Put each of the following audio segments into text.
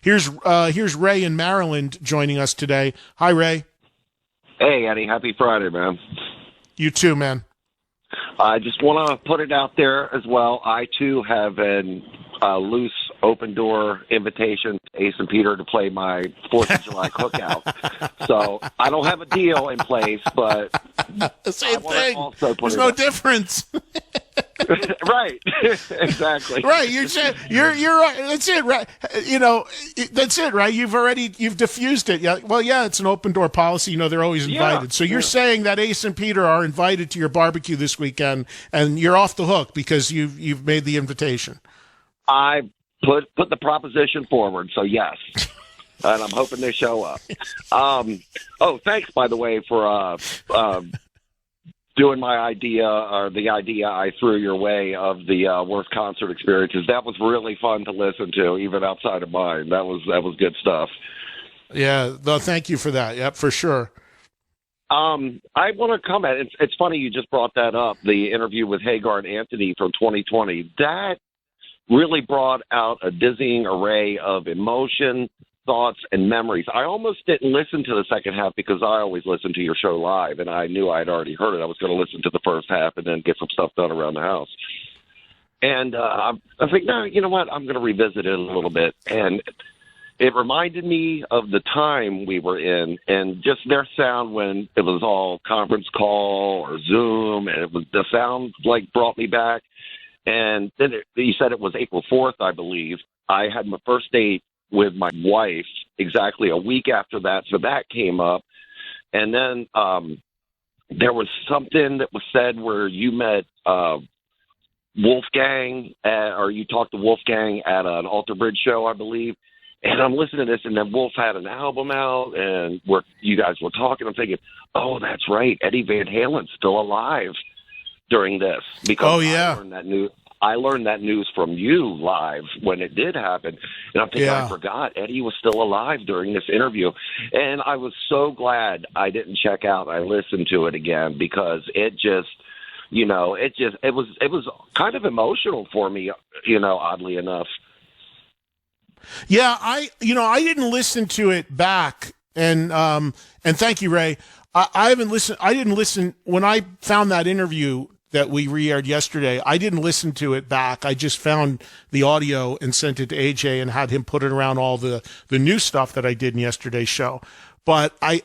Here's Ray in Maryland joining us today. Hi, Ray. Hey, Eddie. Happy Friday, man. You too, man. I just want to put it out there as well. I, too, have an loose open door invitation to Ace and Peter to play my 4th of July cookout. So I don't have a deal in place, but the same thing. Also There's no difference. Right. Exactly. Right. You're right. That's it. Right. That's it. Right. You've diffused it. Yeah. Well, yeah, it's an open door policy. They're always invited. Yeah. So you're saying that Ace and Peter are invited to your barbecue this weekend, and you're off the hook because you've made the invitation. I put the proposition forward. So yes. And I'm hoping they show up. Thanks, by the way, for doing my idea, or the idea I threw your way of the worst concert experiences. That was really fun to listen to, even outside of mine. That was good stuff. Yeah, no, thank you for that. Yep, for sure. I want to comment. It's funny you just brought that up, the interview with Hagar and Anthony from 2020. That really brought out a dizzying array of emotion, thoughts, and memories. I almost didn't listen to the second half because I always listen to your show live, and I knew I'd already heard it. I was going to listen to the first half and then get some stuff done around the house. And I think, no, you know what? I'm going to revisit it a little bit. And it reminded me of the time we were in, and just their sound when it was all conference call or Zoom, and the sound brought me back. And then you said it was April 4th, I believe. I had my first date with my wife exactly a week after that, so that came up. And then there was something that was said where you met Wolfgang, or you talked to Wolfgang at an Alter Bridge show, I believe. And I'm listening to this, and then Wolf had an album out, and where you guys were talking. I'm thinking, oh, that's right, Eddie Van Halen's still alive during this. Because I learned that news from you live when it did happen. And I'm thinking, I forgot Eddie was still alive during this interview. And I was so glad I didn't check out. I listened to it again because it just, it was kind of emotional for me, oddly enough. Yeah, I didn't listen to it back. And thank you, Ray. I didn't listen when I found that interview that we re-aired yesterday. I didn't listen to it back. I just found the audio and sent it to AJ and had him put it around all the new stuff that I did in yesterday's show. But I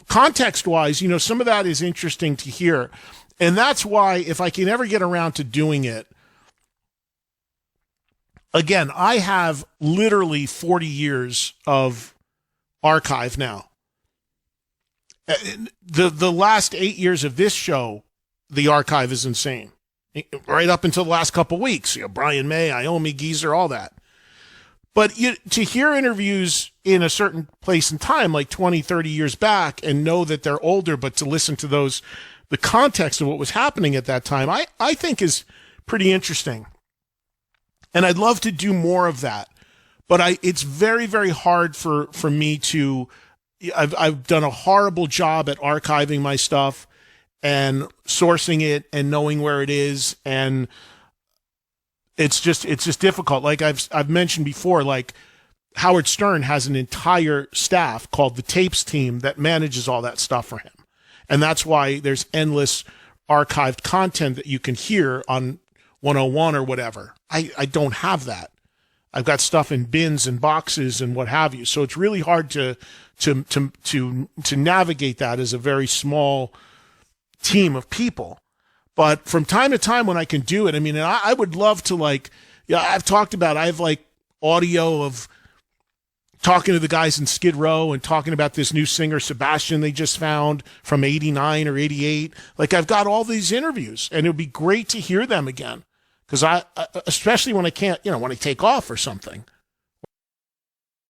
context-wise, some of that is interesting to hear. And that's why if I can ever get around to doing it, again, I have literally 40 years of archive now. The last 8 years of this show, the archive is insane. Right up until the last couple of weeks. Brian May, Iommi, Geezer, all that. But to hear interviews in a certain place and time, like 20, 30 years back, and know that they're older, but to listen to the context of what was happening at that time, I think is pretty interesting. And I'd love to do more of that. But it's very, very hard for me to... I've done a horrible job at archiving my stuff and sourcing it and knowing where it is, and it's just difficult. Like I've mentioned before, like Howard Stern has an entire staff called the Tapes team that manages all that stuff for him, and that's why there's endless archived content that you can hear on 101 or whatever. I don't have that. I've got stuff in bins and boxes and what have you. So it's really hard to navigate that as a very small team of people. But from time to time when I can do it, I mean, and I would love to I've talked about, I have audio of talking to the guys in Skid Row and talking about this new singer, Sebastian, they just found from 89 or 88. I've got all these interviews, and it would be great to hear them again. Because especially when I can't, when I take off or something.